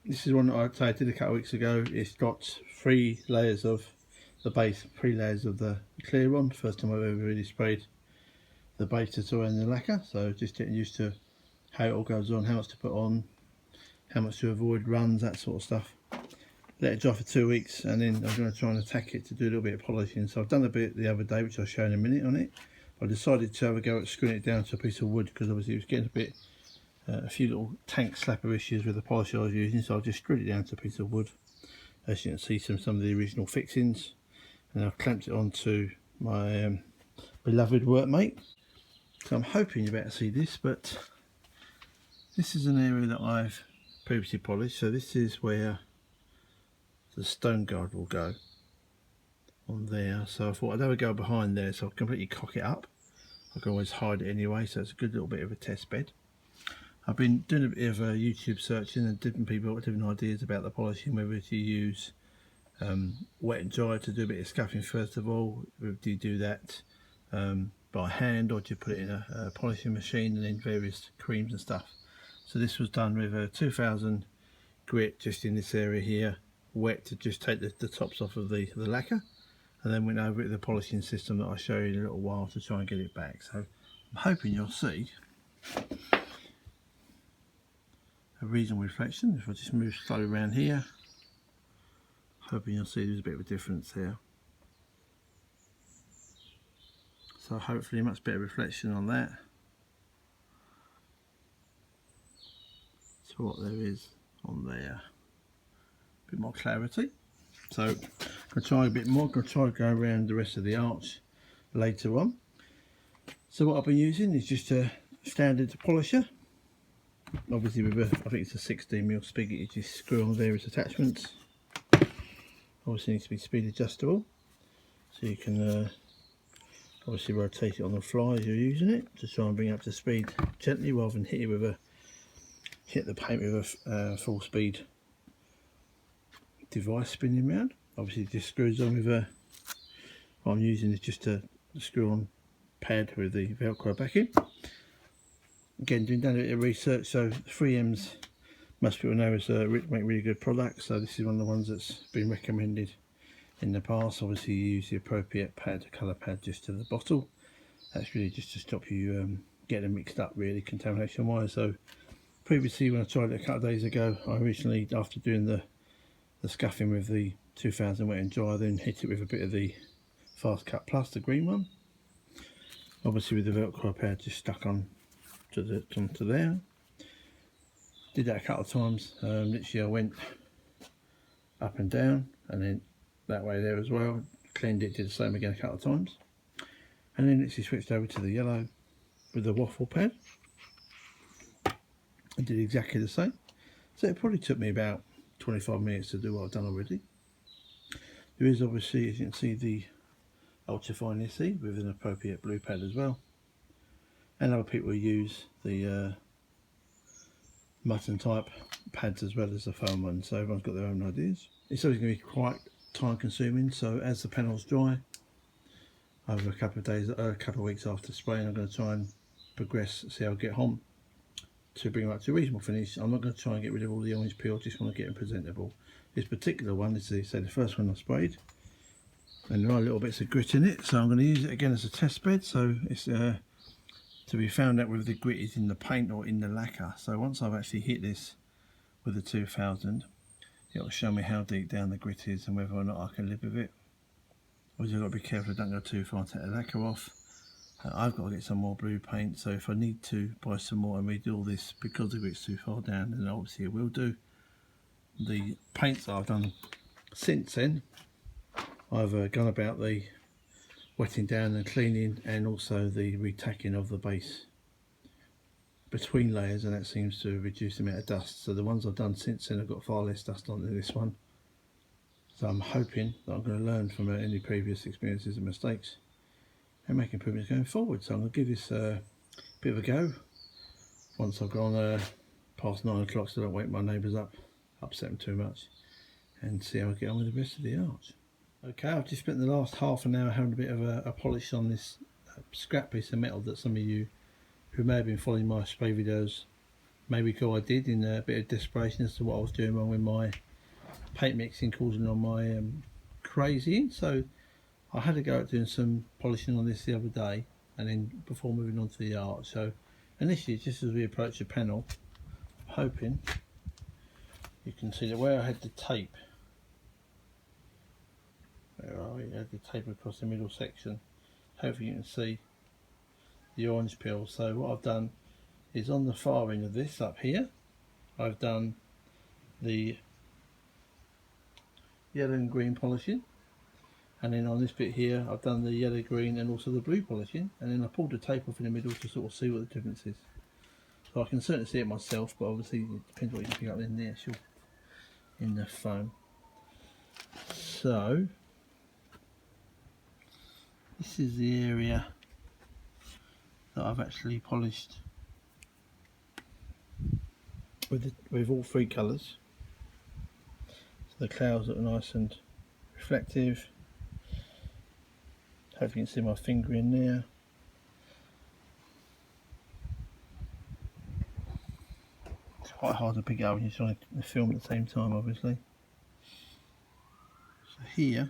this is one that I did a couple of weeks ago. It's got 3 layers of the base, 3 layers of the clear one. First time I've ever really sprayed the base at all in the lacquer, so just getting used to how it all goes on, how much to put on, how much to avoid runs, that sort of stuff. Let it dry for 2 weeks and then I'm going to try and attack it to do a little bit of polishing. So I've done a bit the other day, which I'll show in a minute on it. I decided to have a go at screwing it down to a piece of wood because obviously it was getting a few little tank slapper issues with the polish I was using, so I've just screwed it down to a piece of wood. As you can see, some of the original fixings, and I've clamped it onto my beloved workmate. So I'm hoping you're about to see this, but this is an area that I've previously polished. So this is where the stone guard will go on there. So I thought I'd have a go behind there, so I'll completely cock it up. I can always hide it anyway, so it's a good little bit of a test bed. I've been doing a bit of YouTube searching, and different people have different ideas about the polishing, whether to use wet and dry to do a bit of scuffing first of all. Do you do that by hand, or do you put it in a polishing machine and then various creams and stuff? So this was done with a 2000 grit just in this area here, wet to just take the tops off of the lacquer, and then went over it with the polishing system that I'll show you in a little while to try and get it back. So I'm hoping you'll see a reasonable reflection. If I just move slowly around here, hoping you'll see there's a bit of a difference here. So hopefully much better reflection on that to what there is on there. A bit more clarity. So I'm going to try a bit more. I'm going to try to go around the rest of the arch later on. So what I've been using is just a standard polisher. Obviously with a, I think it's a 16mm spigot. You just screw on various attachments. Obviously needs to be speed adjustable, so you can obviously rotate it on the fly as you're using it to try and bring it up to speed gently, rather than hit the paint with a full speed device spinning round. Obviously it just screws on with what I'm using is just a screw on pad with the velcro backing. Again, doing a bit of research, so 3M's, most people know, is make really good products. So this is one of the ones that's been recommended in the past. Obviously you use the appropriate pad, colour pad, just to the bottle. That's really just to stop you getting them mixed up, really, contamination wise. So previously when I tried it a couple of days ago, I originally, after doing the scuffing with the 2000 wet and dry, then hit it with a bit of the Fast Cut Plus, the green one, obviously with the velcro pad just stuck on onto there. Did that a couple of times. Literally I went up and down and then that way there as well, cleaned it, did the same again a couple of times, and then literally switched over to the yellow with the waffle pad and did exactly the same. So it probably took me about 25 minutes to do what I've done already. There is obviously, as you can see, the ultra fine SE with an appropriate blue pad as well, and other people use the mutton type pads as well as the foam ones, so everyone's got their own ideas. It's always going to be quite time consuming, so as the panels dry over a couple of days, a couple of weeks after spraying, I'm going to try and progress, see how I get on to bring them up to a reasonable finish. I'm not going to try and get rid of all the orange peel, just want to get them presentable. This particular one is the first one I sprayed, and there are little bits of grit in it, so I'm going to use it again as a test bed. So it's to be found out whether the grit is in the paint or in the lacquer. So once I've actually hit this with the 2000, it'll show me how deep down the grit is and whether or not I can live with it. Obviously I've got to be careful I don't go too far and take the lacquer off. I've got to get some more blue paint, so if I need to buy some more and redo all this because the grit's too far down, then obviously I will do. The paints that I've done since then, I've gone about the wetting down and cleaning, and also the retacking of the base between layers, and that seems to reduce the amount of dust. So the ones I've done since then have got far less dust on than this one. So I'm hoping that I'm going to learn from any previous experiences and mistakes and make improvements going forward. So I'm going to give this a bit of a go once I've gone past 9 o'clock, so I don't wake my neighbours up, upset them too much, and see how I get on with the rest of the arch. Okay, I've just spent the last half an hour having a bit of a polish on this scrap piece of metal that some of you who may have been following my spray videos maybe I did in a bit of desperation as to what I was doing wrong with my paint mixing, causing on my crazy. So I had to go out doing some polishing on this the other day, and then before moving on to the art. So initially, just as we approach the panel, I'm hoping you can see that where I had the tape, where are we? I had the tape across the middle section. Hopefully you can see the orange peel. So what I've done is on the far end of this up here, I've done the yellow and green polishing, and then on this bit here I've done the yellow, green and also the blue polishing, and then I pulled the tape off in the middle to sort of see what the difference is. So I can certainly see it myself, but obviously it depends what you can pick up in the actual, in the foam. So this is the area that I've actually polished with all three colours. So the clouds look nice and reflective. Hopefully you can see my finger in there. It's quite hard to pick up when you're trying to film at the same time, obviously. So here,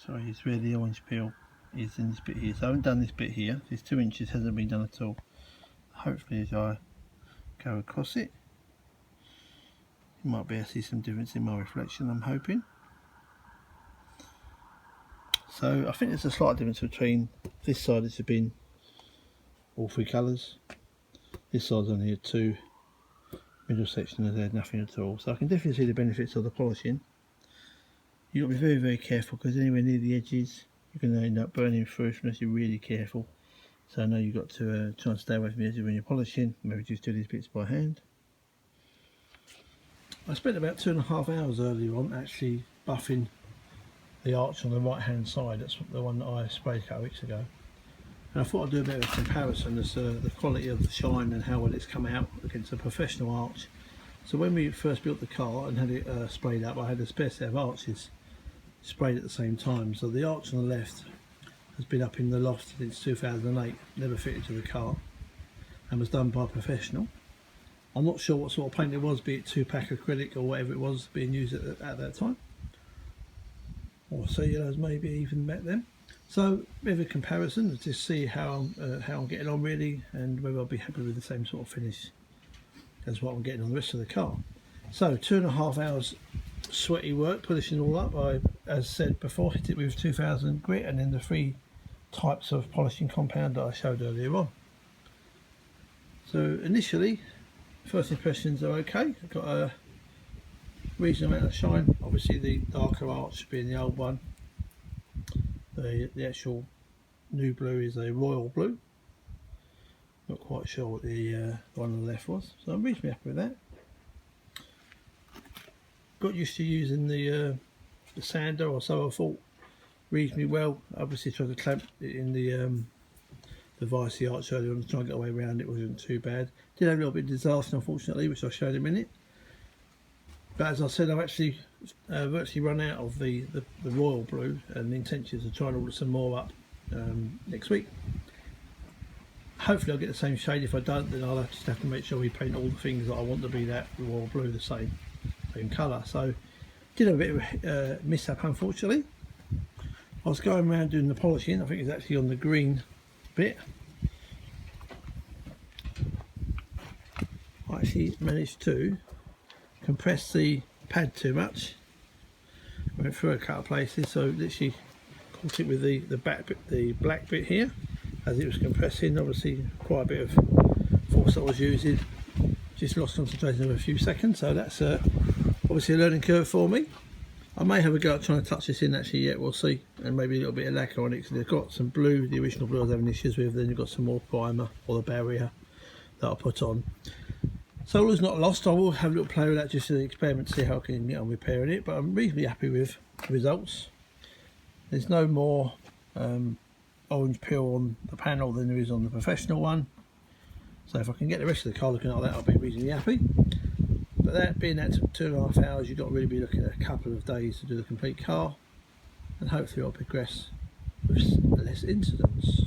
sorry, it's where the orange peel is in this bit here. So I haven't done this bit here. This 2 inches hasn't been done at all. Hopefully as I go across it, you might be able to see some difference in my reflection, I'm hoping. So I think there's a slight difference between this side, it's been all three colours. This side's only had two, middle section has had nothing at all. So I can definitely see the benefits of the polishing. You've got to be very, very careful, because anywhere near the edges you're going to end up burning through unless you're really careful. So I know you've got to try and stay away from the edges when you're polishing. Maybe just do these bits by hand. I spent about 2.5 hours earlier on actually buffing the arch on the right hand side. That's the one that I sprayed a couple of weeks ago, and I thought I'd do a bit of a comparison as to the quality of the shine and how well it's come out against a professional arch. So when we first built the car and had it sprayed up, I had a spare set of arches sprayed at the same time. So the arch on the left has been up in the loft since 2008, never fitted to the car, and was done by a professional. I'm not sure what sort of paint it was, be it 2-pack acrylic or whatever it was being used at that time, or cellulose maybe even back then. So a bit of a comparison to just see how I'm getting on really, and whether I'll be happy with the same sort of finish as what I'm getting on the rest of the car. So 2.5 hours sweaty work, polishing all up. I, as said before, hit it with 2000 grit and then the 3 types of polishing compound that I showed earlier on. So initially, first impressions are okay. I've got a reasonable amount of shine. Obviously the darker arch being the old one. The actual new blue is a royal blue. Not quite sure what the one on the left was. So I'm reasonably happy with that. Got used to using the sander, or so I thought, reasonably well. Obviously tried to clamp it in the vice the arch earlier on to try and get away around it. Wasn't too bad. Did have a little bit of disaster unfortunately, which I'll show in a minute. But as I said, I've actually virtually run out of the royal blue, and the intention is to try and order some more up next week. Hopefully I'll get the same shade. If I don't, then I'll just have to make sure we paint all the things that I want to be that royal blue the same colour. So did have a bit of mishap unfortunately. I was going around doing the polishing. I think it's actually on the green bit. I actually managed to compress the pad too much. Went through a couple of places, so literally caught it with the back bit, the black bit here, as it was compressing. Obviously quite a bit of force that I was using. Just lost concentration for a few seconds, so that's obviously a learning curve for me. I may have a go at trying to touch this in actually yet, we'll see, and maybe a little bit of lacquer on it, because they've got some blue, the original blue I was having issues with, then you've got some more primer or the barrier that I'll put on. So all is not lost. I will have a little play with that just as an experiment to see how I can get on repairing it, but I'm reasonably happy with the results. There's no more orange peel on the panel than there is on the professional one, so if I can get the rest of the car looking like that, I'll be reasonably happy. But that being that 2.5 hours, you've got to really be looking at a couple of days to do the complete car, and hopefully I'll progress with less incidents.